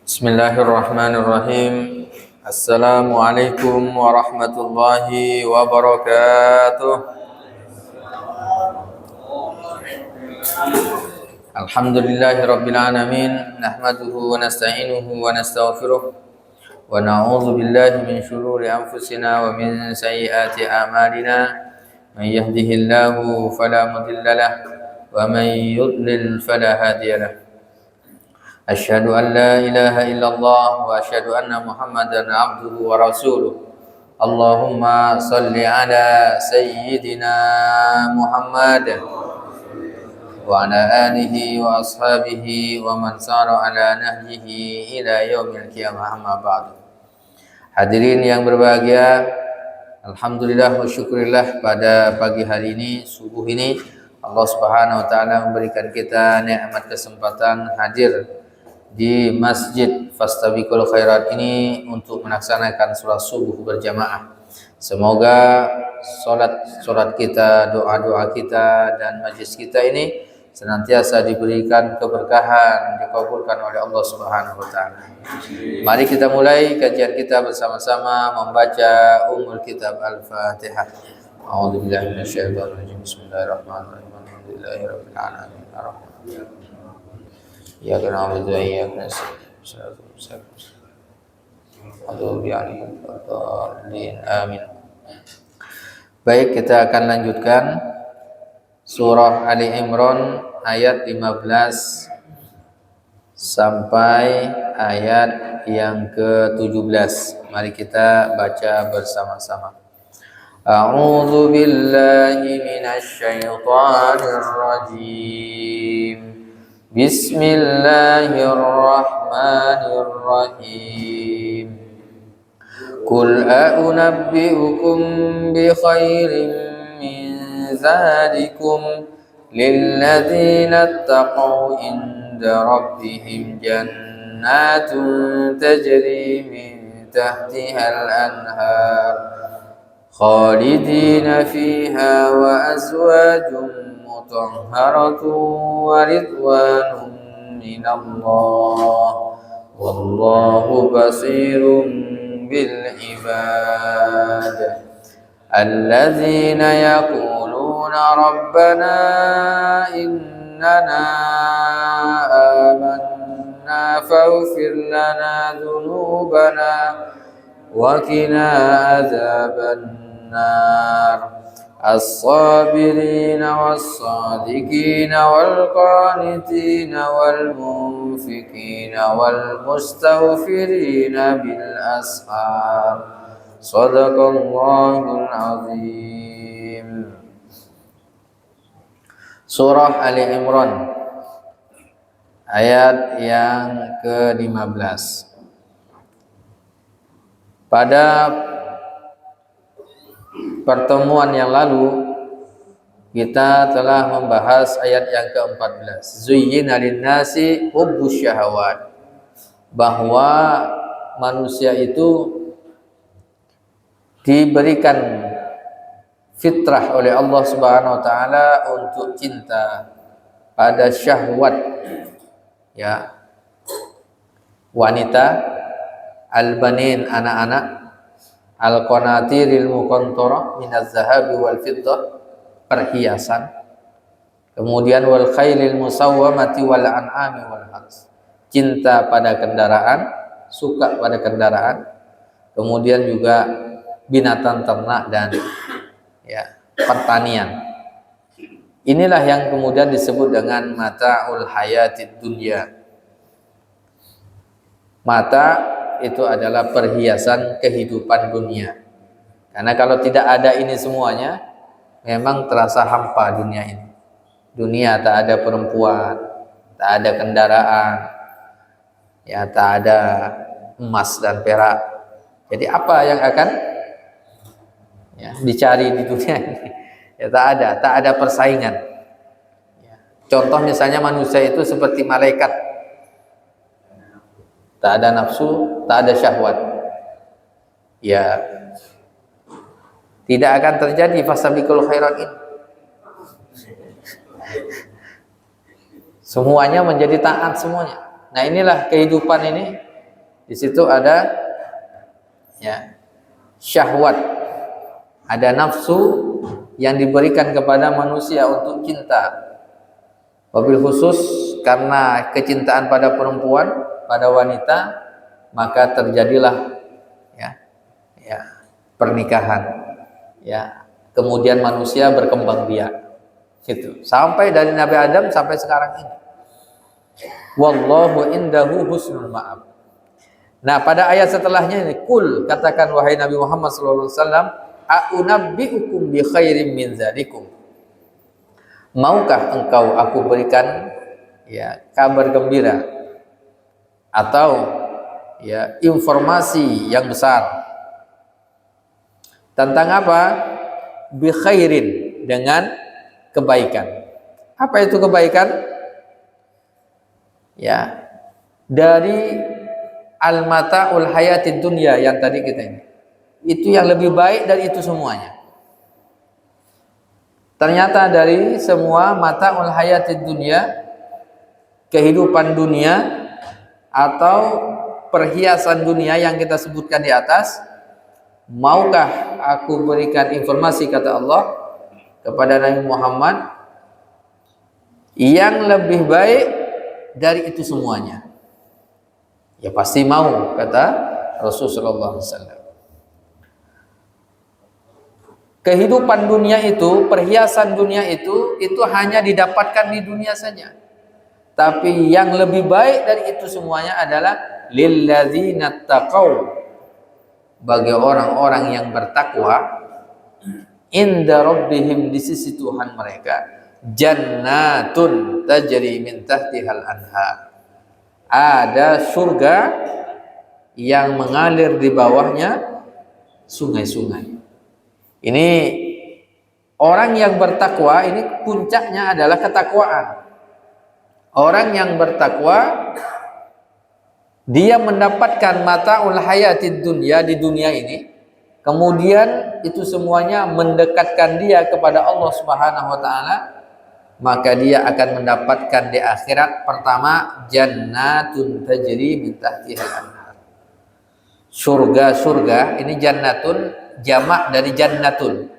Bismillahirrahmanirrahim. Assalamualaikum warahmatullahi wabarakatuh. Alhamdulillahirabbil alamin, nahmaduhu wa nasta'inuhu wa nastaghfiruh wa na'udzu billahi min shururi anfusina wa min sayyiati a'malina. May yahdihillahu fala mudilla lahu wa may yudlil fala hadiya lahu. Asyhadu an la ilaha illallah wa asyhadu anna Muhammadan abduhu wa rasuluh. Allahumma salli ala sayyidina Muhammad wa ala alihi wa ashabihi wa man sara ala nahjihi ila yaumil qiyamah, amma ba'du. Hadirin yang berbahagia, alhamdulillah wa syukurillah, pada pagi hari ini, subuh ini, Allah Subhanahu wa taala memberikan kita nikmat kesempatan hadir di Masjid Fastabiqul Khairat ini untuk melaksanakan sholat subuh berjamaah. Semoga sholat kita, doa-doa kita, dan majlis kita ini senantiasa diberikan keberkahan, dikabulkan oleh Allah Subhanahu wa taala. Mari kita mulai kajian kita bersama-sama membaca Ummul Kitab Al-Fatihah. A'udzubillahi minasyaitonir rajim. Bismillahirrahmanirrahim. Alhamdulillahirabbil alamin. Arrahmanirrahim. Ya kana na'budu wa iyyaka nasta'in. Amin. Baik, kita akan lanjutkan surah Ali Imran ayat 15 sampai ayat yang ke-17. Mari kita baca bersama-sama. A'udzu billahi minasy syaithanir rajim. Bismillahirrahmanirrahim. Qul a'unabbi'ukum bi khairin min zalikum lilladzina ittaqaw inda rabbihim jannatun tajri min tahtihal anhar khalidina fiha wa azwajun mutahharatun wa ridwanun minallah wallahu basirun bil ibad. Alladzina yaquluna rabbana innana amanna faghfir lana dhunubana wa qina adzaban nar. As-sabirina was-sadiqina wal-qanitina wal-munfikina wal-mustaghfirina bil-ashar. Shadaqallahul azim. Surah Ali Imran ayat yang ke-15. Pada pertemuan yang lalu kita telah membahas ayat yang ke-14. Zuyyina lin-nasi hubbus syahawat, bahwa manusia itu diberikan fitrah oleh Allah Subhanahu wa taala untuk cinta pada syahwat, ya, wanita, al-banin, anak-anak, al-qanatiril muqantarah minaz zahabi wal fiddah, perhiasan, kemudian wal khailil musawwamati wal an'ami wal hars, cinta pada kendaraan, suka pada kendaraan, kemudian juga binatang ternak dan ya, pertanian. Inilah yang kemudian disebut dengan mata'ul hayatid dunya. Mata itu adalah perhiasan kehidupan dunia. Karena kalau tidak ada ini semuanya, memang terasa hampa dunia ini. Dunia tak ada perempuan, tak ada kendaraan, ya, tak ada emas dan perak. Jadi apa yang akan, ya, dicari di dunia ini? Ya, tak ada persaingan. Ya. Contoh misalnya manusia itu seperti malaikat. Tak ada nafsu, tak ada syahwat. Ya, tidak akan terjadi fastabiqul khairat ini. Semuanya menjadi taat semuanya. Nah, inilah kehidupan ini. Di situ ada ya syahwat, ada nafsu yang diberikan kepada manusia untuk cinta. Wabil khusus karena kecintaan pada perempuan, pada wanita, maka terjadilah ya pernikahan. Ya, kemudian manusia berkembang biak. Gitu. Sampai dari Nabi Adam sampai sekarang ini. Wallahu indahu husnul ma'ab. Nah, pada ayat setelahnya ini, kul, katakan wahai Nabi Muhammad sallallahu alaihi wasallam, a'unabbi'ukum bi khairim min dzalikum. Maukah engkau aku berikan ya kabar gembira atau ya informasi yang besar tentang apa? Bi khairin, dengan kebaikan. Apa itu kebaikan? Ya, dari al-mata'ul hayatid dunya yang tadi kita ini. Itu yang lebih baik dari itu semuanya. Ternyata dari semua mata'ul hayatid dunya, kehidupan dunia atau perhiasan dunia yang kita sebutkan di atas, maukah aku berikan informasi, kata Allah kepada Nabi Muhammad, yang lebih baik dari itu semuanya? Ya pasti mau, kata Rasulullah SAW. Kehidupan dunia itu, perhiasan dunia itu hanya didapatkan di dunia saja. Tapi yang lebih baik dari itu semuanya adalah lilladzina taqaw, bagi orang-orang yang bertakwa, inda rabbihim, di sisi Tuhan mereka, jannatun tajri min tahtihal anhar, ada surga yang mengalir di bawahnya sungai-sungai. Ini orang yang bertakwa, ini puncaknya adalah ketakwaan. Orang yang bertakwa, dia mendapatkan mata'ul hayatid dunya di dunia ini, kemudian itu semuanya mendekatkan dia kepada Allah Subhanahu wa taala, maka dia akan mendapatkan di akhirat pertama jannatun tajri min tahtihal anhar. Surga-surga, ini jannatun jamak dari jannatun.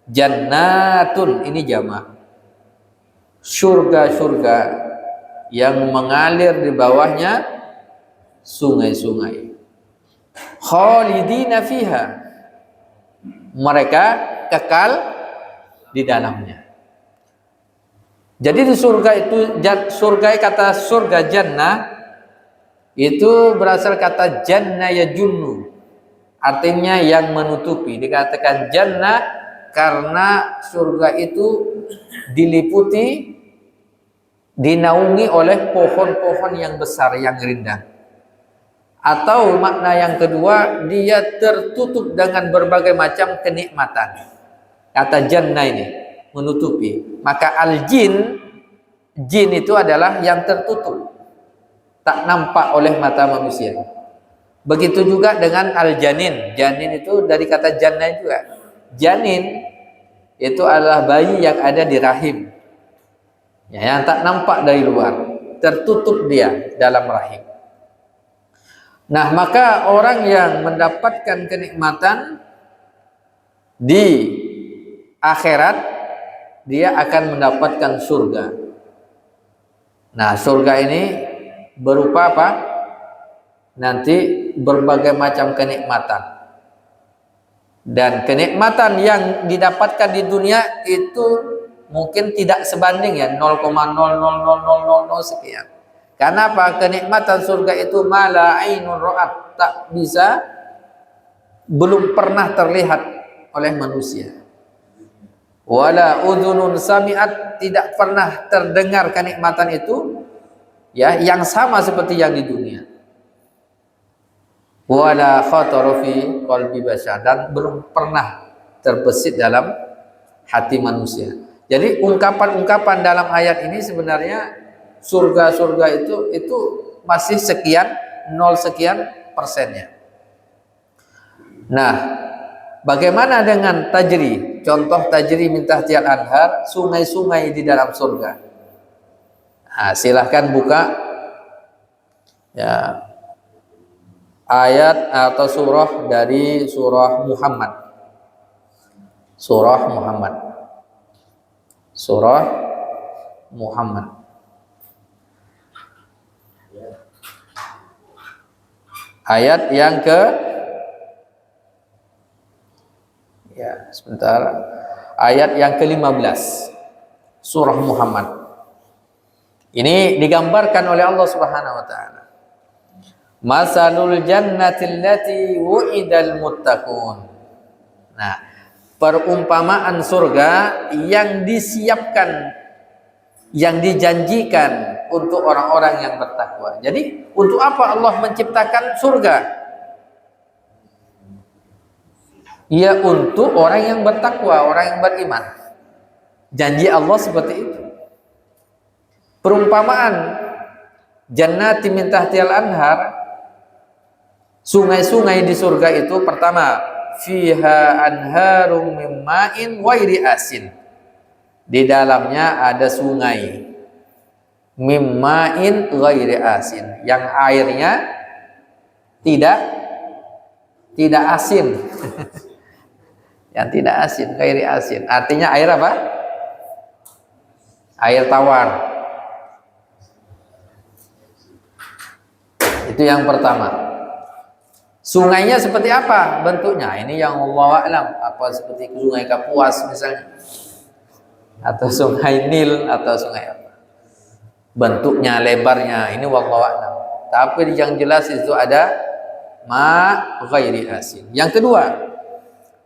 Jannatun ini jamak. Surga-surga yang mengalir di bawahnya sungai-sungai. Khalidina fiha, mereka kekal di dalamnya. Jadi di surga itu, surga, kata surga jannah itu berasal kata jannah yajunnu, artinya yang menutupi. Dikatakan jannah karena surga itu diliputi, dinaungi oleh pohon-pohon yang besar, yang rindang. Atau makna yang kedua, dia tertutup dengan berbagai macam kenikmatan. Kata jannah ini menutupi. Maka al-jin, jin itu adalah yang tertutup, tak nampak oleh mata manusia. Begitu juga dengan al-janin. Janin itu dari kata jannah juga. Janin itu adalah bayi yang ada di rahim, ya, yang tak nampak dari luar, tertutup dia dalam rahim. Nah, maka orang yang mendapatkan kenikmatan di akhirat, dia akan mendapatkan surga. Nah, surga ini berupa apa? Nanti berbagai macam kenikmatan. Dan kenikmatan yang didapatkan di dunia itu mungkin tidak sebanding ya, 0,00000 sekian. Karena apa? Kenikmatan surga itu mala ainun ra'at, tak bisa, belum pernah terlihat oleh manusia. Wala udhunun sami'at, tidak pernah terdengar kenikmatan itu ya, yang sama seperti yang di dunia. Wala khatara fi qalbi bashar, dan belum pernah terbesit dalam hati manusia. Jadi ungkapan-ungkapan dalam ayat ini sebenarnya surga-surga itu masih sekian, 0 sekian persennya. Nah, bagaimana dengan tajri? Contoh tajri min tahtihal anhar, sungai-sungai di dalam surga. Nah, silahkan buka Ya, ayat atau surah dari surah Muhammad. Surah Muhammad. Surah Muhammad. Ayat yang ke sebentar. Ayat yang ke-15. Surah Muhammad. Ini digambarkan oleh Allah Subhanahu wa taala. Masalul jannati allati wu'idal muttaqun. Nah, perumpamaan surga yang disiapkan, yang dijanjikan untuk orang-orang yang bertakwa. Jadi, untuk apa Allah menciptakan surga? Ya, untuk orang yang bertakwa, orang yang beriman. Janji Allah seperti itu. Perumpamaan jannati min tahtihal anhar, sungai-sungai di surga itu pertama, fiha anharum min ma'in ghairi asin. Di dalamnya ada sungai min ma'in ghairi asin, yang airnya tidak asin. Yang tidak asin, ghairi asin. Artinya air apa? Air tawar. Itu yang pertama. Sungainya seperti apa bentuknya? Ini yang Allah alam. Apa seperti sungai Kapuas misalnya, atau sungai Nil, atau sungai apa? Bentuknya, lebarnya, ini wallahu alam. Tapi yang jelas itu ada ma ghairi asin. Yang kedua,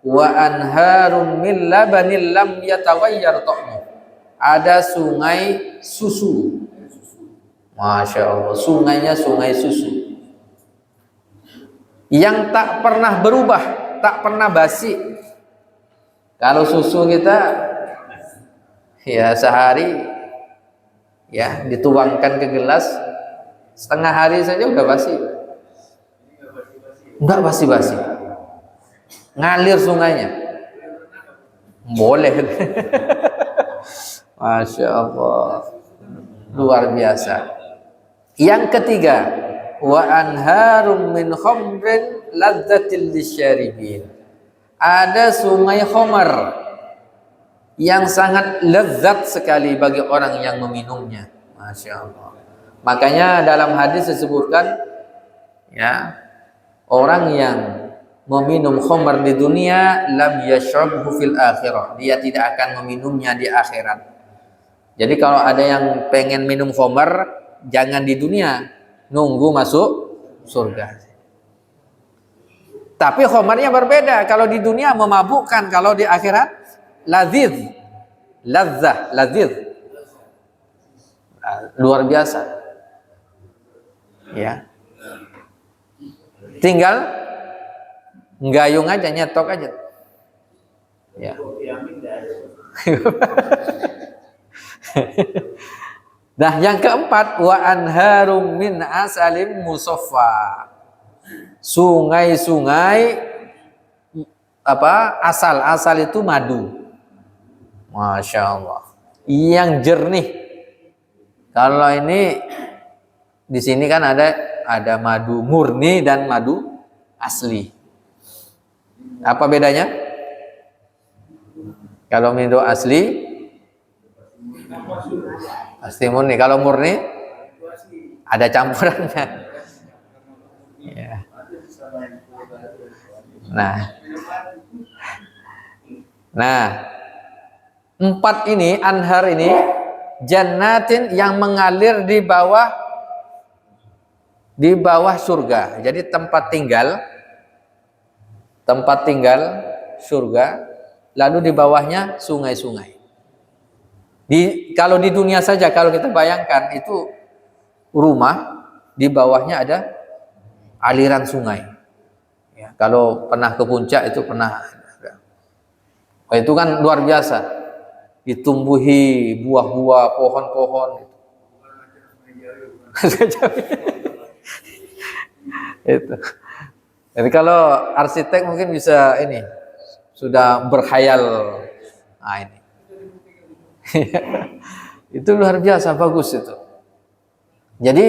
wa anharum min labanil lam yataghayyar ta'muhu. Ada sungai susu. Masya Allah, sungainya sungai susu yang tak pernah berubah, tak pernah basi. Kalau susu kita ya sehari ya dituangkan ke gelas, setengah hari saja udah basi. Enggak basi-basi, ngalir sungainya, boleh. Masya Allah, luar biasa. Yang ketiga, wa anharum min khamrin ladzatil lisyaribin. Ada sungai khamar yang sangat lezat sekali bagi orang yang meminumnya. Masya Allah. Makanya dalam hadis disebutkan, ya, orang yang meminum khamar di dunia lam yashrabhu fil akhirah. Dia tidak akan meminumnya di akhirat. Jadi kalau ada yang pengen minum khamar, jangan di dunia, nunggu masuk surga. Tapi khamarnya berbeda. Kalau di dunia memabukkan, kalau di akhirat lazidh, lazzah, lazidh, luar biasa. Ya, tinggal nggayung aja, nyetok aja. Ya. Nah, yang keempat, wa anharum min asalim musaffa. Sungai-sungai apa? Asal itu madu. Masya Allah. Yang jernih. Kalau ini di sini kan ada madu murni dan madu asli. Apa bedanya? Kalau madu asli murni, kalau murni ada campurannya. Ya. Nah, empat ini, anhar ini, jannatin yang mengalir di bawah surga. Jadi tempat tinggal surga, lalu di bawahnya sungai-sungai. Kalau di dunia saja, kalau kita bayangkan itu rumah, di bawahnya ada aliran sungai. Ya, kalau pernah ke puncak itu pernah. Itu kan luar biasa. Ditumbuhi buah-buah, pohon-pohon. Itu. Jadi kalau arsitek mungkin bisa ini sudah berkhayal. Nah ini. Itu luar biasa bagus itu. Jadi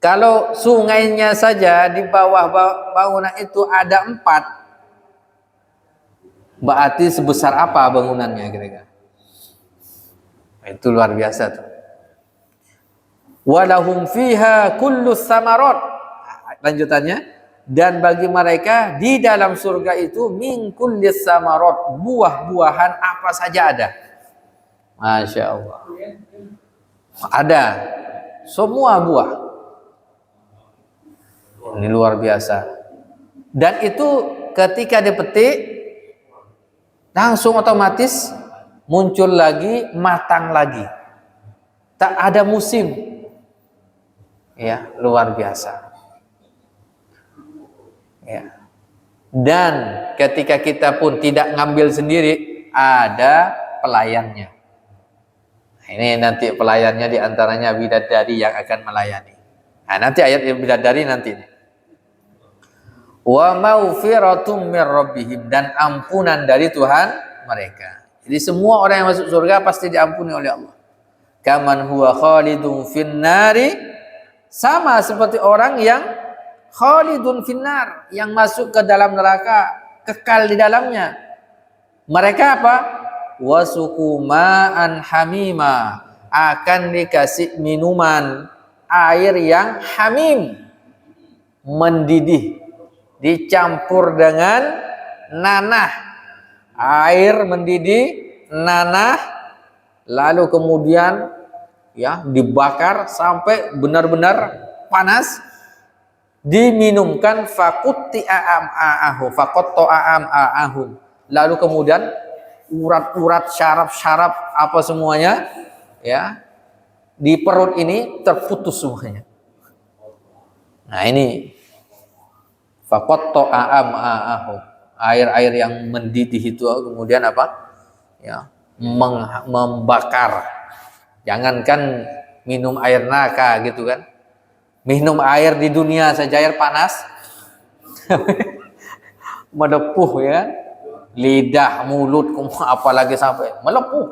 Kalau sungainya saja di bawah bangunan itu ada 4, berarti sebesar apa bangunannya kira-kira? Itu luar biasa tuh. Walahum fiha kullu samarat. Lanjutannya, dan bagi mereka di dalam surga itu min kulli samarat, buah-buahan apa saja ada. Masya Allah. Ada semua buah. Ini luar biasa. Dan itu ketika dipetik langsung otomatis muncul lagi, matang lagi. Tak ada musim. Ya, luar biasa. Ya. Dan ketika kita pun tidak ngambil sendiri, ada pelayannya. Ini nanti pelayannya diantaranya bidadari yang akan melayani. Nah, nanti ayat bidadari nanti. Wa maufiratun mir rabbihim, dan ampunan dari Tuhan mereka. Jadi semua orang yang masuk surga pasti diampuni oleh Allah. Kaman huwa khalidun finnari, sama seperti orang yang khalidun finnar, yang masuk ke dalam neraka, kekal di dalamnya. Mereka apa? Wasuku ma'an hamima, akan dikasih minuman air yang hamim, mendidih, dicampur dengan nanah. Air mendidih, nanah, lalu kemudian ya dibakar sampai benar-benar panas, diminumkan faqatta'ahum, lalu kemudian urat-urat, syaraf-syaraf apa semuanya ya di perut ini terputus semuanya. Nah ini faqatta'ahum, air-air yang mendidih itu kemudian apa ya membakar. Jangankan minum air naka gitu kan, minum air di dunia saja air panas melepuh ya, lidah, mulut, apalagi sampai melepuh,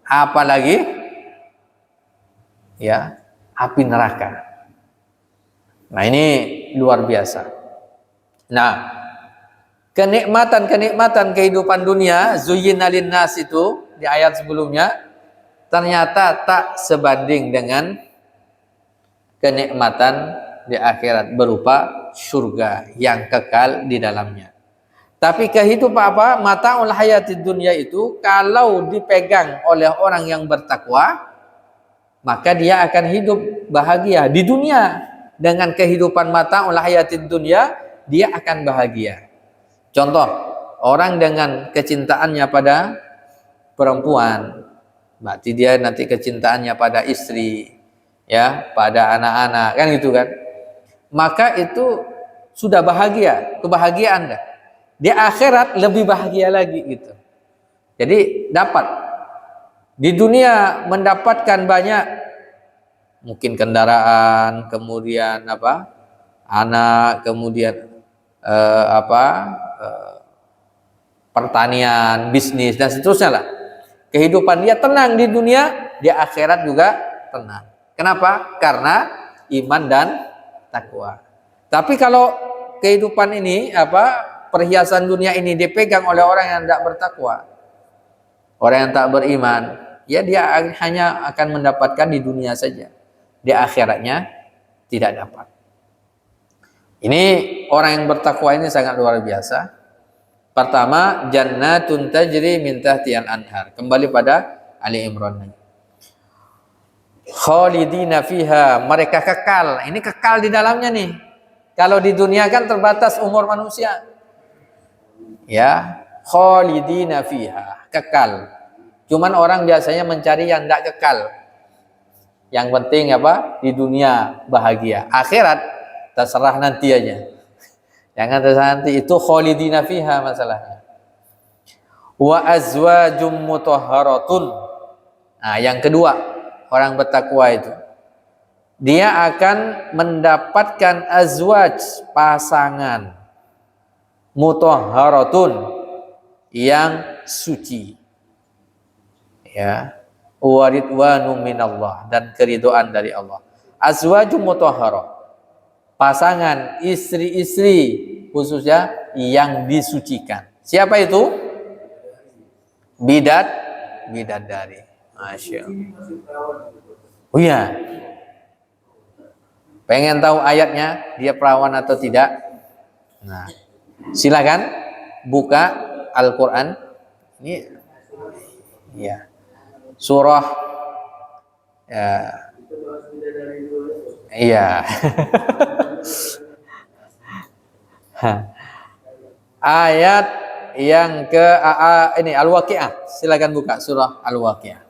apalagi ya api neraka. Nah ini luar biasa. Nah kenikmatan kehidupan dunia zuyyina linnas itu di ayat sebelumnya ternyata tak sebanding dengan kenikmatan di akhirat berupa surga yang kekal di dalamnya. Tapi kehidupan apa? Mata'ul hayatid dunya itu kalau dipegang oleh orang yang bertakwa, maka dia akan hidup bahagia di dunia. Dengan kehidupan mata'ul hayatid dunya, dia akan bahagia. Contoh, orang dengan kecintaannya pada perempuan, berarti dia nanti kecintaannya pada istri, ya, pada anak-anak, kan gitu kan. Maka itu sudah bahagia, kebahagiaan dah. Di akhirat lebih bahagia lagi gitu. Jadi dapat di dunia mendapatkan banyak, mungkin kendaraan, kemudian apa, anak, kemudian pertanian, bisnis dan seterusnya lah. Kehidupan dia tenang di dunia, di akhirat juga tenang. Kenapa? Karena iman dan takwa. Tapi kalau kehidupan ini perhiasan dunia ini dipegang oleh orang yang tidak bertakwa, orang yang tak beriman, ya dia hanya akan mendapatkan di dunia saja. Di akhiratnya tidak dapat. Ini orang yang bertakwa ini sangat luar biasa. Pertama, jannatun tajri min tahtiha al-anhar. Kembali pada Ali Imran. Khalidina fiha, mereka kekal. Ini kekal di dalamnya nih. Kalau di dunia kan terbatas umur manusia. Ya, khalidina fiha, kekal. Cuman orang biasanya mencari yang tidak kekal. Yang penting apa? Di dunia bahagia. Akhirat terserah nanti aja. Jangan terserah nanti, itu khalidina fiha masalahnya. Wa azwajum mutahharatun. Nah, yang kedua, orang bertakwa itu dia akan mendapatkan azwaj, pasangan, mutahharatun, yang suci. Ya, wa ridwanu minallah, dan keridhaan dari Allah. azwajum mutahharah, pasangan istri-istri khususnya yang disucikan. Siapa itu? Bidadari. Masya Allah. Oh iya. Pengen tahu ayatnya dia perawan atau tidak? Nah, silakan buka Al-Quran. Ini ya. Surah ya. Iya. Ayat yang ke ini Al-Waqiah. Silakan buka surah Al-Waqiah.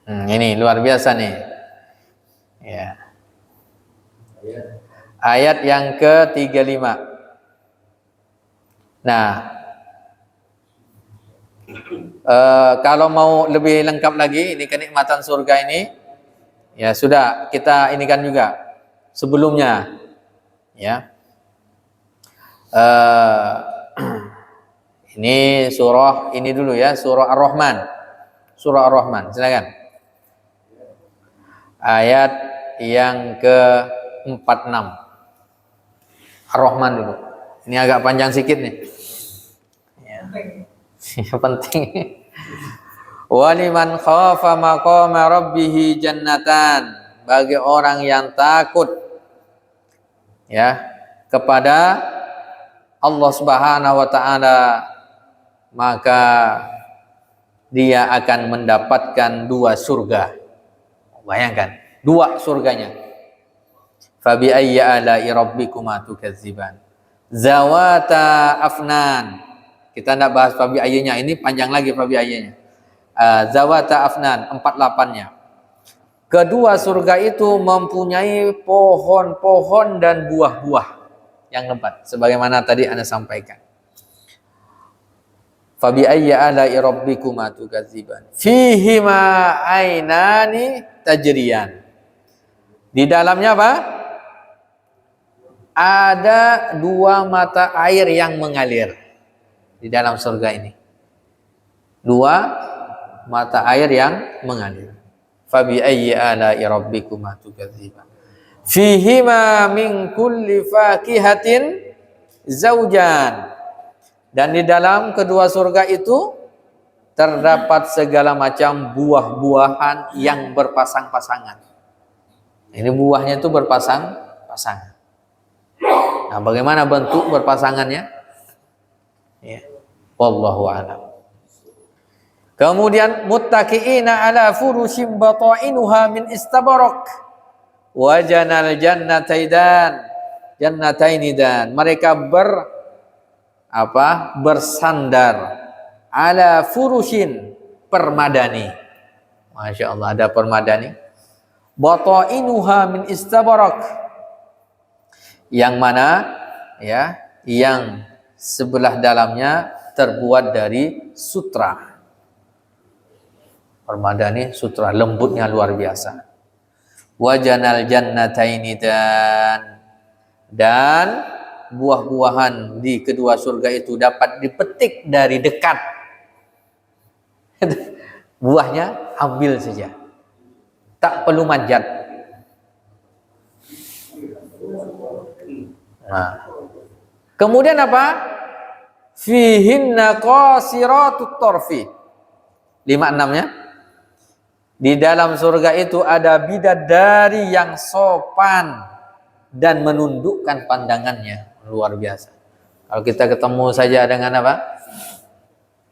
Ini luar biasa nih. Ya. Ayat yang ke-35. Nah, kalau mau lebih lengkap lagi ini kenikmatan surga ini, ya sudah kita inikan juga sebelumnya, ya. Ini surah ini dulu ya, surah Ar-Rahman. Surah Ar-Rahman, silakan. Ayat yang ke-46. Ar-Rahman dulu. Ini agak panjang sedikit nih. Ya. Penting. Waliman khafa maqama rabbih jannatan, bagi orang yang takut ya kepada Allah Subhanahu wa taala, maka dia akan mendapatkan 2 surga. Bayangkan, 2 surganya. Fabi ayyi ala'i rabbikuma tukadziban. Zawata afnan. Kita tidak bahas fabi ayyinya, ini panjang lagi fabi ayyinya. Zawata afnan, 48-nya. Kedua surga itu mempunyai pohon-pohon dan buah-buah yang lebat, sebagaimana tadi Anda sampaikan. Fabi ayyi ala'i rabbikuma tukadziban. Fihi ma ainani tajriyan. Di dalamnya apa? Ada 2 mata air yang mengalir di dalam surga ini. 2 mata air yang mengalir. Fabi ayyi ala'i rabbikuma tukadziban. Fihi ma min kulli fakihatin zaujan. Dan di dalam kedua surga itu terdapat segala macam buah-buahan yang berpasang-pasangan. Ini buahnya itu berpasang-pasangan. Nah, bagaimana bentuk berpasangannya? Ya. Wallahu a'lam. Kemudian muttaqiina ala furushim batainuha min istabarak wa janal jannataini dan mereka bersandar ala furushin, permadani. Masya Allah, ada permadani. Batainuha min istabarak, yang mana ya, yang sebelah dalamnya terbuat dari sutra. Permadani sutra, lembutnya luar biasa. Wajanal jannataini dan buah-buahan di kedua surga itu dapat dipetik dari dekat. Buahnya ambil saja, tak perlu manjat. Nah, kemudian apa? Fihinna qasiratut tarfi. 56-nya. Di dalam surga itu ada bidadari yang sopan dan menundukkan pandangannya. Luar biasa. Kalau kita ketemu saja dengan apa?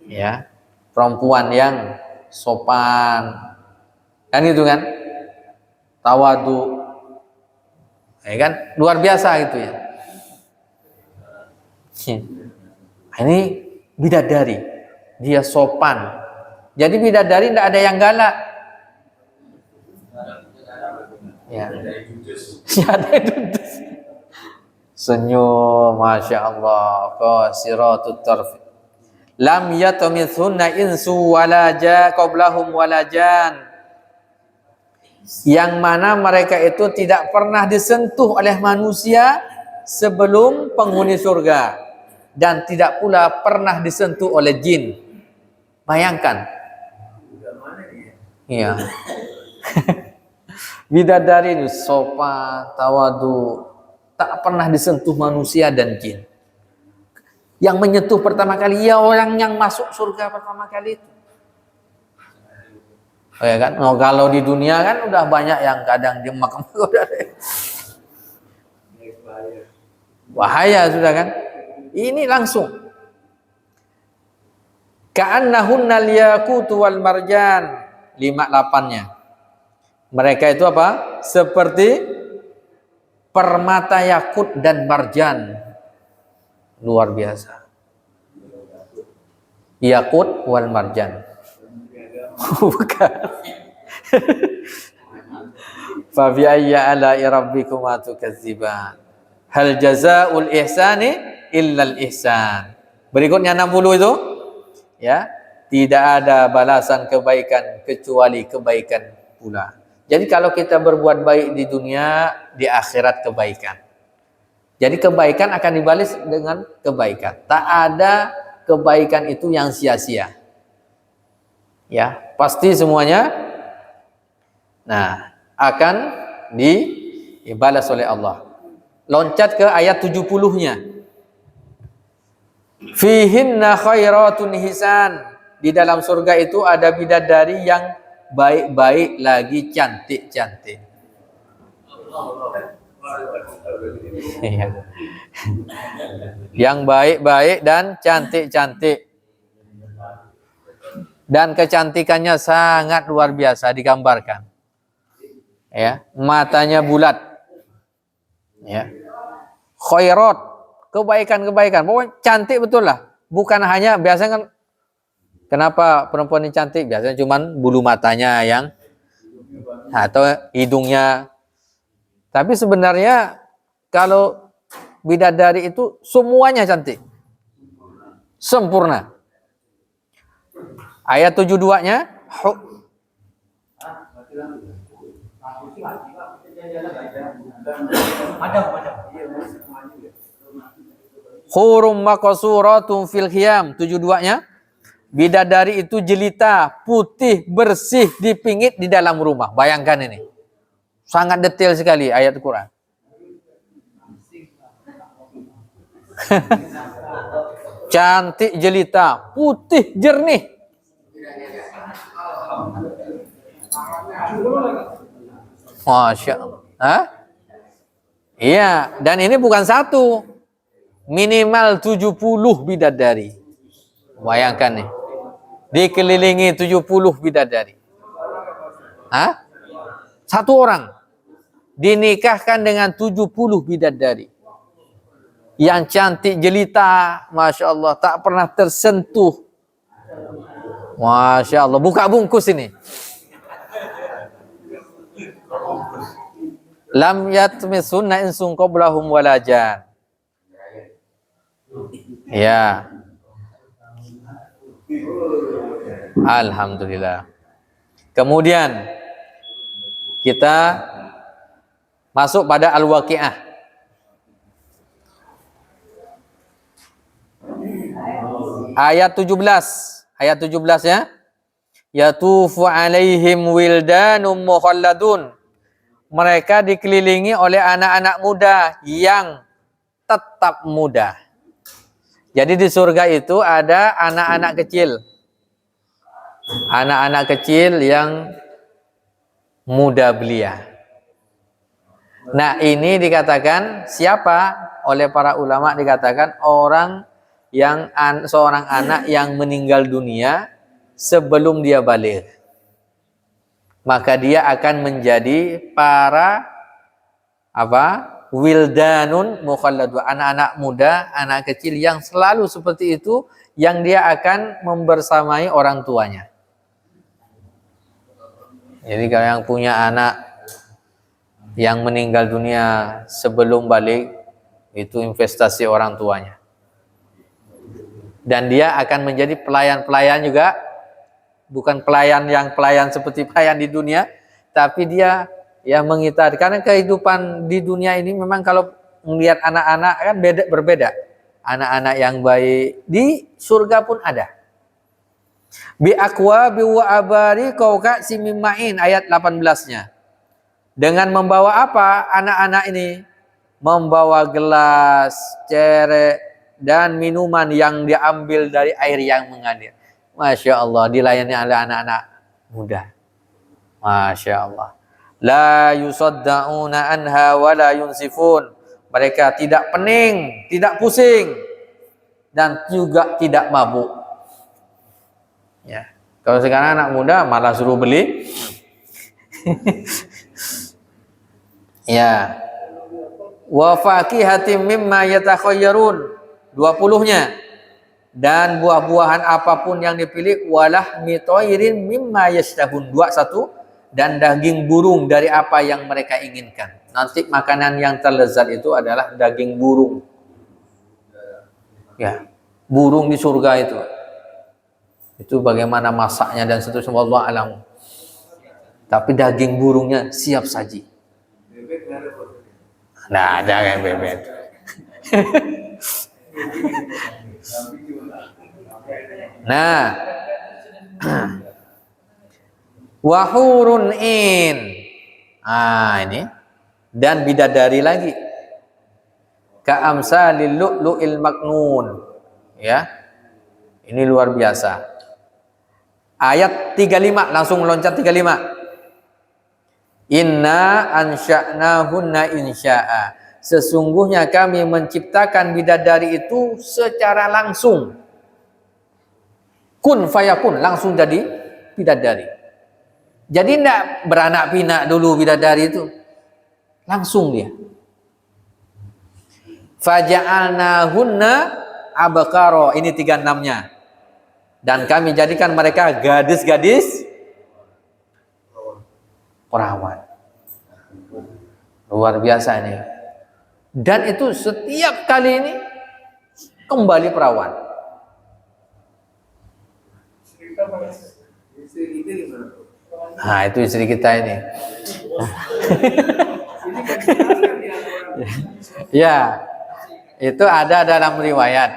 Ya, perempuan yang sopan. Kan itu kan? Tawadu. Ya kan? Luar biasa gitu ya. Ini bidadari, dia sopan. Jadi bidadari tidak ada yang galak. Ya. Ada yang judes. Senyum, masya Allah. Qasiratut tarf. Lam yatamithunna insu wala ja qablahum wala jan. Yang mana mereka itu tidak pernah disentuh oleh manusia sebelum penghuni surga. Dan tidak pula pernah disentuh oleh jin. Bayangkan. Iya. Bidadari itu sopan, tawadu, tak pernah disentuh manusia dan jin. Yang menyentuh pertama kali ya orang yang masuk surga pertama kali itu. Oh ya kan? Oh, kalau di dunia kan udah banyak yang kadang di makam bahaya sudah kan? Ini langsung. Ka'annahunnal yaqutu wal marjan. 58-nya. Mereka itu apa? Seperti permata yakut dan marjan. Luar biasa. Yakut wal marjan. Bukan. Fa bi ayyi ala'i rabbikuma tukadziban. Hal jazaa'ul ihsani illal ihsan. Berikutnya 60 itu ya, tidak ada balasan kebaikan kecuali kebaikan pula. Jadi kalau kita berbuat baik di dunia, di akhirat kebaikan. Jadi kebaikan akan dibalas dengan kebaikan. Tak ada kebaikan itu yang sia-sia. Ya, pasti semuanya akan dibalas oleh Allah. Loncat ke ayat 70-nya. Fihinna khairatun hisan. Di dalam surga itu ada bidadari yang baik-baik lagi cantik-cantik. Yang baik-baik dan cantik-cantik. Dan kecantikannya sangat luar biasa digambarkan. Ya, matanya bulat. Ya. Khairat, kebaikan-kebaikan. Pokoknya cantik betul lah. Bukan hanya biasanya kan, kenapa perempuan ini cantik? Biasanya cuman bulu matanya yang atau hidungnya. Tapi sebenarnya kalau bidadari itu semuanya cantik. Sempurna. Ayat 72-nya Hurum maqsuratun fil khiyam. 72-nya bidadari itu jelita, putih, bersih di pinggit di dalam rumah. Bayangkan ini. Sangat detail sekali ayat Quran. Cantik jelita, putih jernih. Masya Allah. Hah? Iya, dan ini bukan satu. Minimal 70 bidadari. Bayangkan nih. Dikelilingi 70 bidadari. Hah? Satu orang dinikahkan dengan 70 bidadari. Yang cantik jelita, Masya Allah, tak pernah tersentuh. Masya Allah, buka bungkus ini. Lam yatmisunna insun qablahum wala jan. Ya. Alhamdulillah. Kemudian kita masuk pada Al-Waqi'ah. Ayat 17. Ayat 17 ya. Yatufu alaihim wildanum mukhalladun. Mereka dikelilingi oleh anak-anak muda yang tetap muda. Jadi di surga itu ada anak-anak kecil. Anak-anak kecil yang muda belia. Nah, ini dikatakan siapa? Oleh para ulama dikatakan orang yang seorang anak yang meninggal dunia sebelum dia baligh. Maka dia akan menjadi para wildanun mukhalladun, anak-anak muda, anak kecil yang selalu seperti itu, yang dia akan membersamai orang tuanya. Jadi kalau yang punya anak yang meninggal dunia sebelum balik, itu investasi orang tuanya. Dan dia akan menjadi pelayan-pelayan juga, bukan pelayan seperti pelayan di dunia, tapi dia ya mengitar. Karena kehidupan di dunia ini memang kalau melihat anak-anak kan berbeda. Anak-anak yang baik di surga pun ada. Bi aqwa bi wa abari kauka simimmain ayat 18-nya. Dengan membawa apa anak-anak ini? Membawa gelas, cerek, dan minuman yang diambil dari air yang mengalir. Masya Allah, dilayani oleh anak-anak muda. Masya Allah. La yusadda'una anha wa la yunsifun. Mereka tidak pening, tidak pusing, dan juga tidak mabuk. Ya. Kalau sekarang anak muda malah suruh beli. Ya. Wa fakihatin mimma yatakhayyarun. 20-nya. Dan buah-buahan apapun yang dipilih, walah mitoirin mimma yashtahun. 21. Dan daging burung dari apa yang mereka inginkan. Nanti makanan yang terlezat itu adalah daging burung. Ya, burung di surga itu. Itu bagaimana masaknya dan seterusnya, wallahu alam. Tapi daging burungnya siap saji. Nah, ada kayak bebek. Nah, wahurun in. Ini dan bidadari lagi. Ka'amsalil lu'lu'il maknun. Ya. Ini luar biasa. Ayat 35, langsung loncat 35. Inna ansya'nahunna insya'a. Sesungguhnya kami menciptakan bidadari itu secara langsung. Kun fayakun, langsung jadi bidadari. Jadi tidak beranak pinak dulu bidadari itu. Langsung dia. Faja'alnahunna abkara. Ini 36-nya. Dan kami jadikan mereka gadis-gadis perawan. Luar biasa ini. Dan itu setiap kali ini kembali perawan. Nah, itu istri kita ini. Ya, itu ada dalam riwayat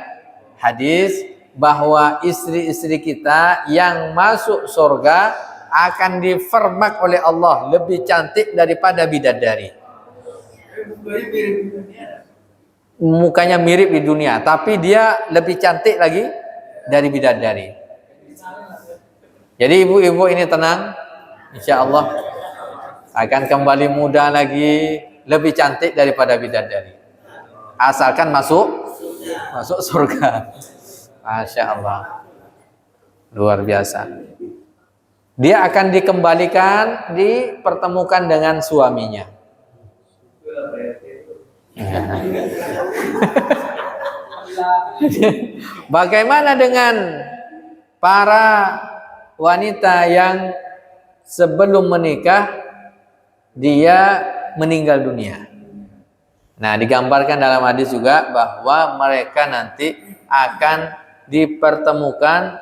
hadis bahwa istri-istri kita yang masuk surga akan dipermak oleh Allah lebih cantik daripada bidadari. Mukanya mirip di dunia, tapi dia lebih cantik lagi dari bidadari. Jadi ibu-ibu ini tenang, insya Allah akan kembali muda lagi, lebih cantik daripada bidadari. Asalkan masuk surga. Masya Allah, luar biasa. Dia akan dikembalikan, dipertemukan dengan suaminya. Bagaimana dengan para wanita yang sebelum menikah dia meninggal dunia? Nah, digambarkan dalam hadis juga bahwa mereka nanti akan dipertemukan,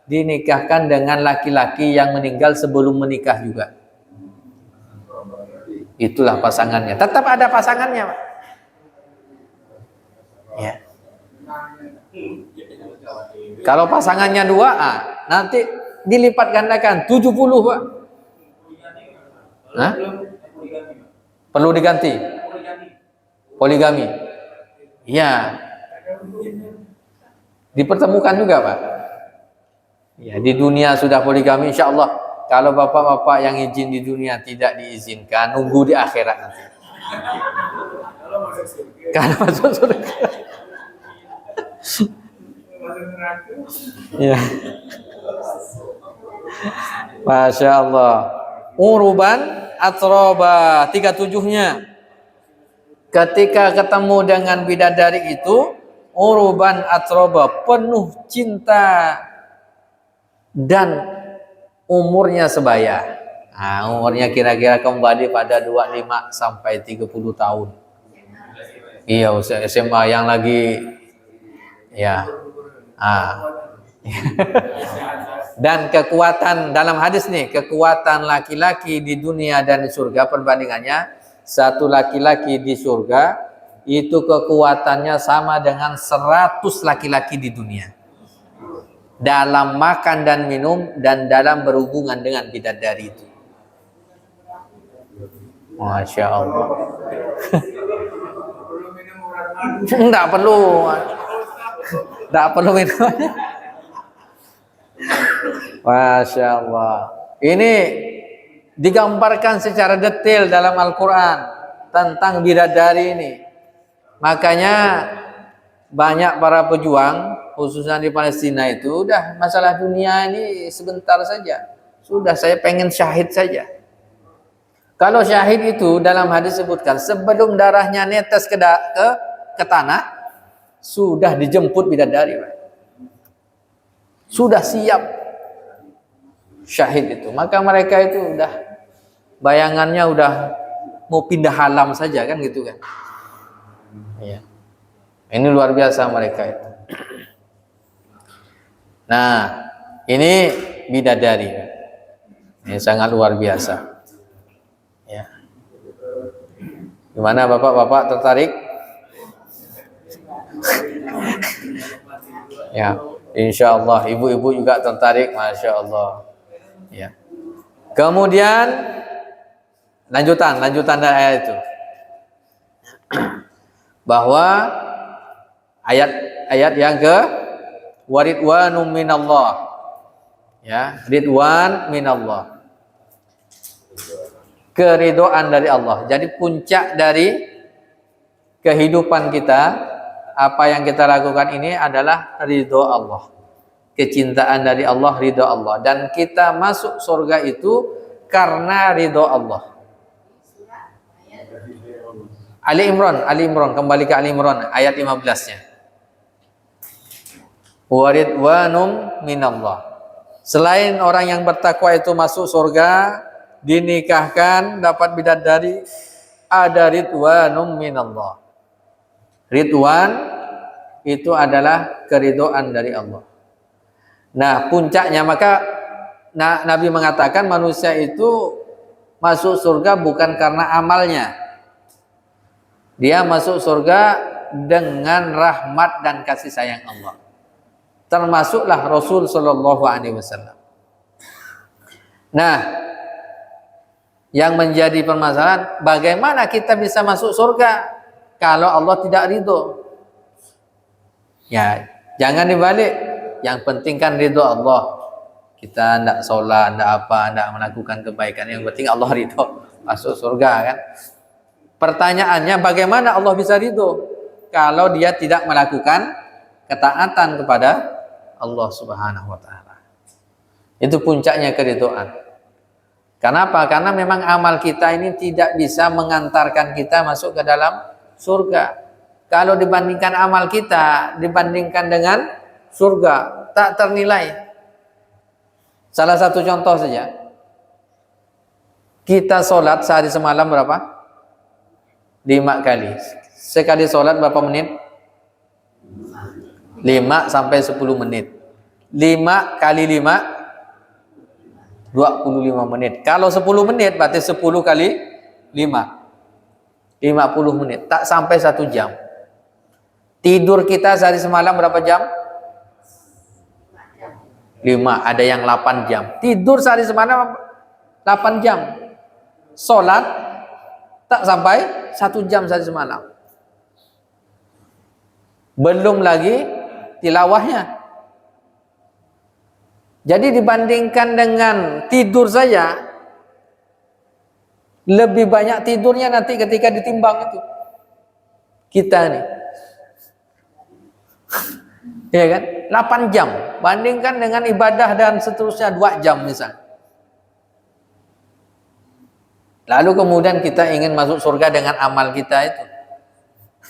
dinikahkan dengan laki-laki yang meninggal sebelum menikah juga. Itulah pasangannya. Tetap ada pasangannya, Pak. Ya. Kalau pasangannya 2, nanti dilipat gandakan 70, Pak. Hah? Perlu diganti. Poligami. Iya. Dipertemukan juga, Pak. Ya, di dunia sudah poligami, insya Allah. Kalau bapak-bapak yang izin di dunia tidak diizinkan, nunggu di akhirat nanti. Kalau masuk surga. Ya. Masya Allah. Uruban atroba, 37-nya. Ketika ketemu dengan bidadari itu, uruban atroba, penuh cinta dan umurnya sebaya. Nah, umurnya kira-kira kembali pada 25 sampai 30 tahun. Iya, usia SMA yang lagi ya. Dan kekuatan dalam hadis nih, kekuatan laki-laki di dunia dan di surga perbandingannya, satu laki-laki di surga itu kekuatannya sama dengan 100 laki-laki di dunia. Dalam makan dan minum dan dalam berhubungan dengan bidadari itu. Masya Allah. Enggak perlu. Enggak perlu minum. Masya Allah. Ini digambarkan secara detail dalam Al-Quran tentang bidadari ini. Makanya banyak para pejuang, khususnya di Palestina itu, udah masalah dunia ini sebentar saja. Sudah, saya pengen syahid saja. Kalau syahid itu dalam hadis sebutkan sebelum darahnya netes ke tanah, sudah dijemput bidadari, Pak. Sudah siap syahid itu. Maka mereka itu udah bayangannya udah mau pindah alam saja kan gitu kan. Iya. Ini luar biasa mereka itu. Nah, ini bidadari. Ini sangat luar biasa. Ya. Gimana Bapak-bapak tertarik? Ya, insya Allah. Ibu-ibu juga tertarik, masya Allah. Ya. Kemudian lanjutan dari ayat itu, bahwa ayat yang ke waridwanum minallah, ya, ridwan minallah, keridhaan dari Allah. Jadi puncak dari kehidupan kita, apa yang kita lakukan ini adalah ridho Allah, kecintaan dari Allah, ridho Allah, dan kita masuk surga itu karena ridho Allah. Ali Imran, kembali ke Ali Imran ayat 15-nya. Waridwanum minallah. Selain orang yang bertakwa itu masuk surga, dinikahkan, dapat bidadari, ada ridwanum minallah. Ridwan itu adalah keridhaan dari Allah. Nah, puncaknya, maka Nabi mengatakan manusia itu masuk surga bukan karena amalnya. Dia masuk surga dengan rahmat dan kasih sayang Allah. Termasuklah Rasul Shallallahu Alaihi Wasallam. Nah, yang menjadi permasalahan, bagaimana kita bisa masuk surga kalau Allah tidak ridho? Ya, jangan dibalik. Yang penting kan ridho Allah. Kita tidak sholat, tidak apa, tidak melakukan kebaikan. Yang penting Allah ridho, masuk surga kan. Pertanyaannya, bagaimana Allah bisa ridho kalau dia tidak melakukan ketaatan kepada Allah Subhanahu wa Ta'ala? Itu puncaknya keridhaan. Kenapa? Karena memang amal kita ini tidak bisa mengantarkan kita masuk ke dalam surga. Kalau dibandingkan amal kita, dibandingkan dengan surga, tak ternilai. Salah satu contoh saja. Kita sholat sehari semalam berapa? 5 kali. Sekali sholat berapa menit? 5 sampai 10 menit. 5 kali 5 25 menit. Kalau 10 menit berarti 10 kali 5 50 menit. Tak sampai 1 jam. Tidur kita sehari semalam berapa jam? 5, ada yang 8 jam. Tidur sehari semalam 8 jam. Sholat tak sampai 1 jam sehari semalam. Belum lagi tilawahnya. Jadi dibandingkan dengan tidur saja, lebih banyak tidurnya nanti ketika ditimbang itu. Kita nih. Ya kan? 8 jam. Bandingkan dengan ibadah dan seterusnya 2 jam misalnya. Lalu kemudian kita ingin masuk surga dengan amal kita itu.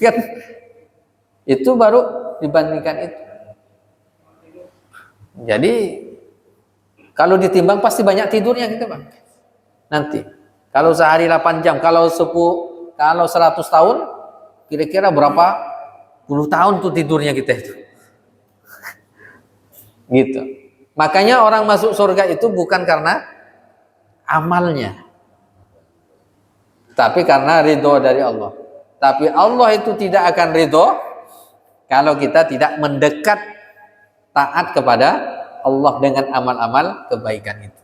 Kan? Itu baru dibandingkan itu. Jadi kalau ditimbang pasti banyak tidurnya kita, Bang. Nanti. Kalau sehari 8 jam, kalau 100 tahun, kira-kira berapa puluh tahun tuh tidurnya kita itu. Gitu. Makanya orang masuk surga itu bukan karena amalnya, tapi karena ridho dari Allah. Tapi Allah itu tidak akan ridho kalau kita tidak mendekat taat kepada Allah dengan amal-amal kebaikan itu.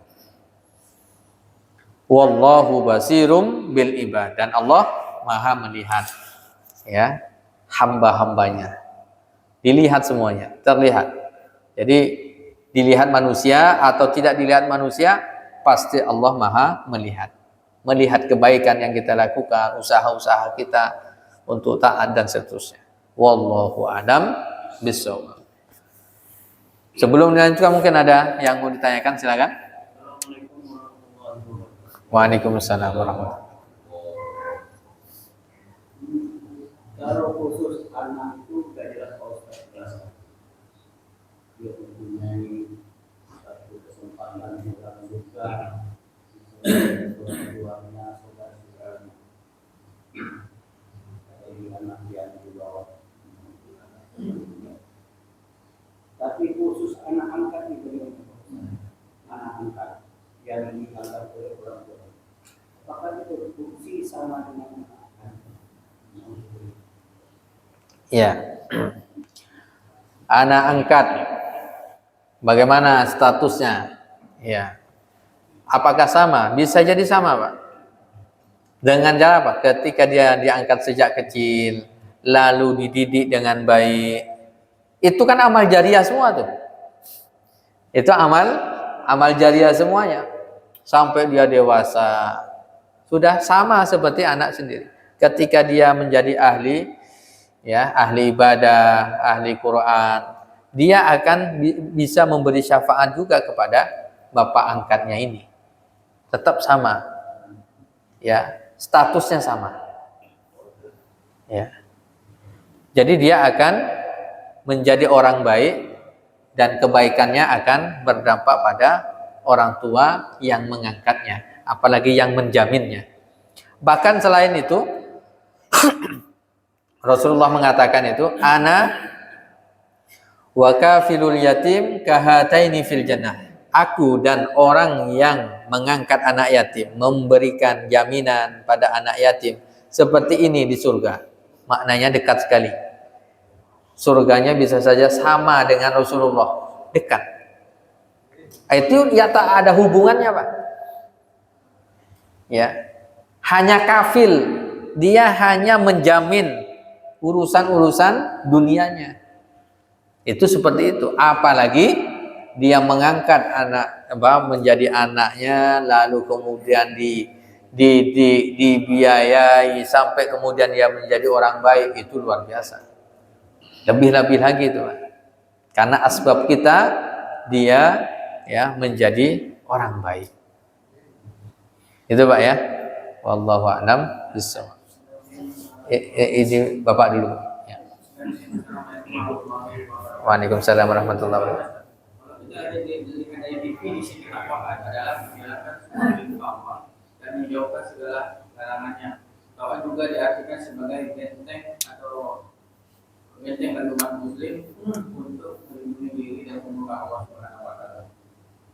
Wallahu basirum bil ibad, dan Allah Maha melihat ya hamba-hambanya. Dilihat semuanya, terlihat. Jadi dilihat manusia atau tidak dilihat manusia, pasti Allah Maha melihat. Melihat kebaikan yang kita lakukan, usaha-usaha kita untuk taat dan seterusnya. Wallahu a'lam bishawab. Sebelum dilanjutkan mungkin ada yang mau ditanyakan, silakan. Waalaikumsalam warahmatullahi wabarakatuh. Kalau khusus anak itu tidak jelas Pak Ustaz, biasa dia mempunyai satu kesempatan yang juga keduanya saudara-saudaranya dari anak yang di bawah. Tapi khusus anak angkat itu, anak angkat yang dianggap oleh orang tua, apakah itu fungsi sama dengan anak angkat? Ya, anak angkat, bagaimana statusnya? Ya, apakah sama? Bisa jadi sama, Pak. Dengan cara apa? Ketika dia diangkat sejak kecil, lalu dididik dengan baik, itu kan amal jariah semua tuh. Itu amal jariah semuanya. Sampai dia dewasa, sudah sama seperti anak sendiri. Ketika dia menjadi ahli, ya, ahli ibadah, ahli Quran, dia akan bisa memberi syafaat juga kepada bapak angkatnya ini. Tetap sama, ya, statusnya sama, ya. Jadi dia akan menjadi orang baik dan kebaikannya akan berdampak pada orang tua yang mengangkatnya, apalagi yang menjaminnya. Bahkan selain itu, Rasulullah mengatakan itu, ana wa kafilul yatim kahataini fil jannah. Aku dan orang yang mengangkat anak yatim, memberikan jaminan pada anak yatim seperti ini di surga. Maknanya dekat sekali. Surganya bisa saja sama dengan Rasulullah, dekat. Itu ya tak ada hubungannya, Pak. Ya. Hanya kafil, dia hanya menjamin urusan-urusan dunianya. Itu seperti itu. Apalagi dia mengangkat anak, menjadi anaknya, lalu kemudian dibiayai sampai kemudian dia menjadi orang baik, itu luar biasa. Lebih-lebih lagi itu, Pak. Karena asbab kita dia ya menjadi orang baik. Itu, Pak, ya. Wallahu a'lam bishawab. Ini Bapak dulu. Ya. Waalaikumsalam warahmatullahi wabarakatuh. Dan menjauhkan segala larangannya. Bahwa juga diartikan sebagai benteng atau benteng bagi umat muslim untuk melindungi diri dan memeluk Allah Subhanahu wa taala.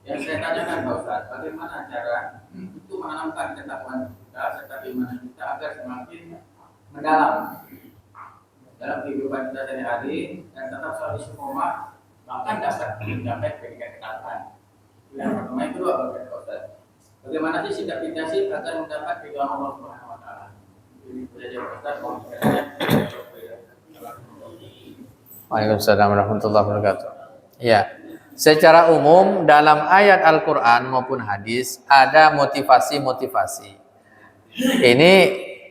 Yang saya tanyakan Pak Ustaz, bagaimana cara untuk menanamkan ketakwaan kita serta iman kita agar semakin mendalam dalam kehidupan kita sehari-hari dan tetap selalu istiqomah, bahkan dapat mencapai predikat ketakwaan. Yang pertama itu kedua, Pak Ustaz. Bagaimana sih sikap kita sih agar mendapat ridhaan Allah Subhanahu wa taala? Jadi belajar Ustaz mau Waalaikumsalam warahmatullahi wabarakatuh. Ya, secara umum dalam ayat Al-Quran maupun hadis ada motivasi-motivasi. Ini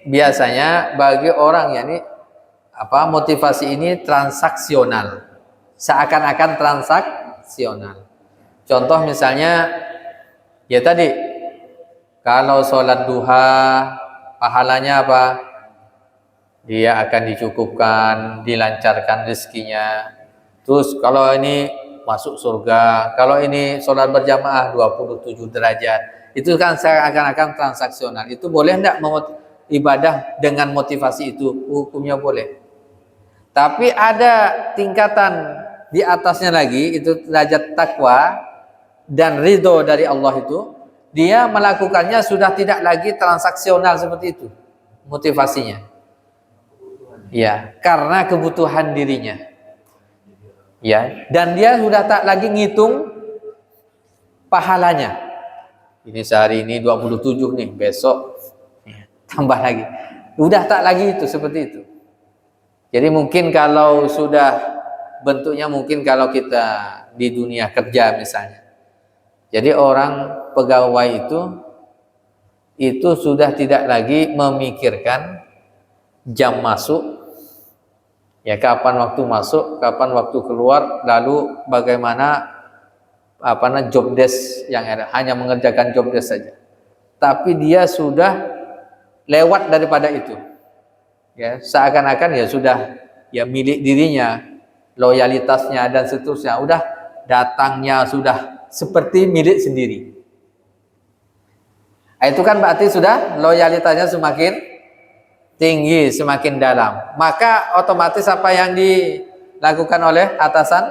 biasanya bagi orang yakni motivasi ini transaksional, seakan-akan transaksional. Contoh misalnya, ya tadi, kalau sholat duha pahalanya apa? Dia akan dicukupkan, dilancarkan rezekinya. Terus kalau ini masuk surga, kalau ini sholat berjamaah 27 derajat. Itu kan seakan-akan transaksional. Itu boleh enggak ibadah dengan motivasi itu? Hukumnya boleh. Tapi ada tingkatan di atasnya lagi, itu derajat takwa dan ridho dari Allah itu. Dia melakukannya sudah tidak lagi transaksional seperti itu motivasinya. Ya, karena kebutuhan dirinya. Ya, dan dia sudah tak lagi ngitung pahalanya. Ini sehari ini 27 nih, besok tambah lagi. Udah tak lagi itu seperti itu. Jadi mungkin kalau sudah bentuknya mungkin kalau kita di dunia kerja misalnya. Jadi orang pegawai itu sudah tidak lagi memikirkan jam masuk, ya kapan waktu masuk, kapan waktu keluar, lalu bagaimana job desk yang ada, hanya mengerjakan job desk saja. Tapi dia sudah lewat daripada itu. Ya, seakan-akan ya sudah ya milik dirinya, loyalitasnya dan seterusnya udah datangnya sudah seperti milik sendiri. Itu kan berarti sudah loyalitasnya semakin tinggi, semakin dalam. Maka otomatis apa yang dilakukan oleh atasan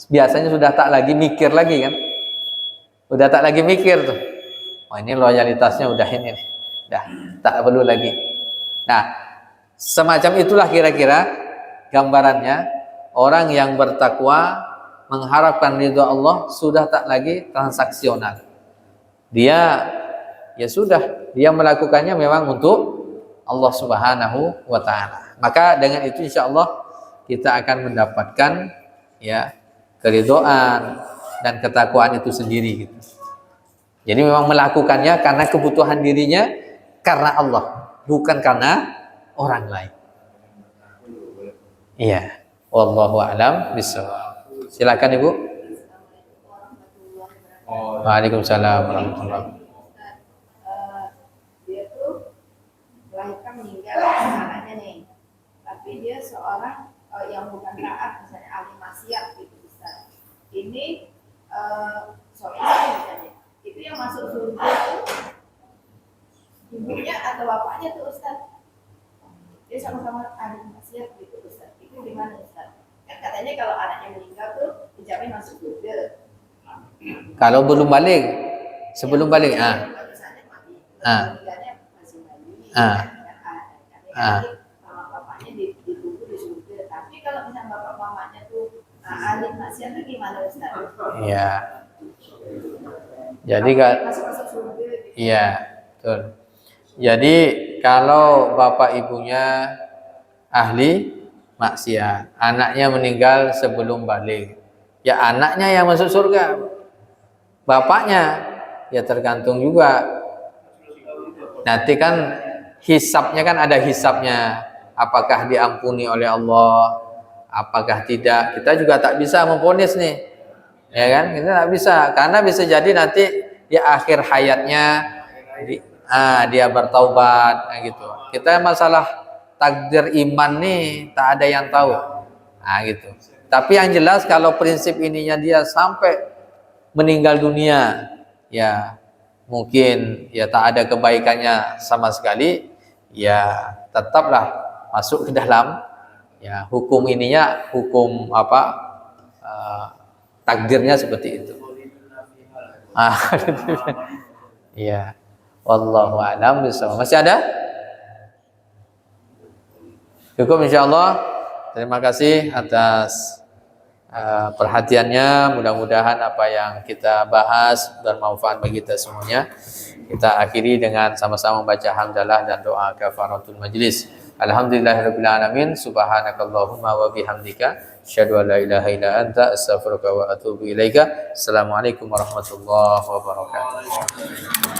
biasanya sudah tak lagi mikir lagi kan. Udah tak lagi mikir tuh. Oh ini loyalitasnya udah ini nih. Udah tak perlu lagi. Nah, semacam itulah kira-kira gambarannya orang yang bertakwa mengharapkan ridha Allah sudah tak lagi transaksional. Dia ya sudah, dia melakukannya memang untuk Allah Subhanahu wa taala. Maka dengan itu insya Allah kita akan mendapatkan ya keridhaan dan ketakwaan itu sendiri gitu. Jadi memang melakukannya karena kebutuhan dirinya, karena Allah, bukan karena orang lain. Iya. Wallahu a'lam bishawab. Silakan Ibu. Waalaikumsalam warahmatullahi wabarakatuh. Dia tuh melahirkan meninggal anaknya nih, tapi dia seorang yang bukan taat, misalnya ahli maksiat gitu Ustaz. Ini misalnya itu yang masuk surga ibunya atau bapaknya tuh Ustaz. Dia sama-sama ahli maksiat gitu Ustaz. Itu gimana Ustaz? Kan katanya kalau anaknya meninggal tuh dijamin masuk surga. Kalau belum balik, sebelum balik, Masih sama bapaknya ditunggu di surga. Tapi kalau misalnya bapak mamanya tuh ahli maksiat tuh gimana Ustaz? Iya. Jadi Masuk surga. iya, betul. Jadi kalau bapak ibunya ahli maksiat, anaknya meninggal sebelum balik, ya anaknya yang masuk surga. Bapaknya ya tergantung juga. Nanti kan hisabnya kan ada hisabnya. Apakah diampuni oleh Allah? Apakah tidak? Kita juga tak bisa memvonis nih. Ya kan? Kita tak bisa. Karena bisa jadi nanti di akhir hayatnya dia bertaubat gitu. Kita masalah takdir iman nih tak ada yang tahu. Gitu. Tapi yang jelas kalau prinsip ininya dia sampai meninggal dunia, ya mungkin ya tak ada kebaikannya sama sekali, ya tetaplah masuk ke dalam ya hukum ininya, hukum takdirnya seperti itu. Iya. Wallahu a'lam bishawab. Masih ada? Cukup insyaallah. Terima kasih atas perhatiannya. Mudah-mudahan apa yang kita bahas bermanfaat bagi kita semuanya. Kita akhiri dengan sama-sama membaca hamdalah dan doa kafaratul majlis. Alhamdulillahirabbil alamin. Subhanakallahumma wa bihamdika asyhadu an la ilaha illa anta astaghfiruka wa atubu ilaika. Assalamualaikum warahmatullahi wabarakatuh.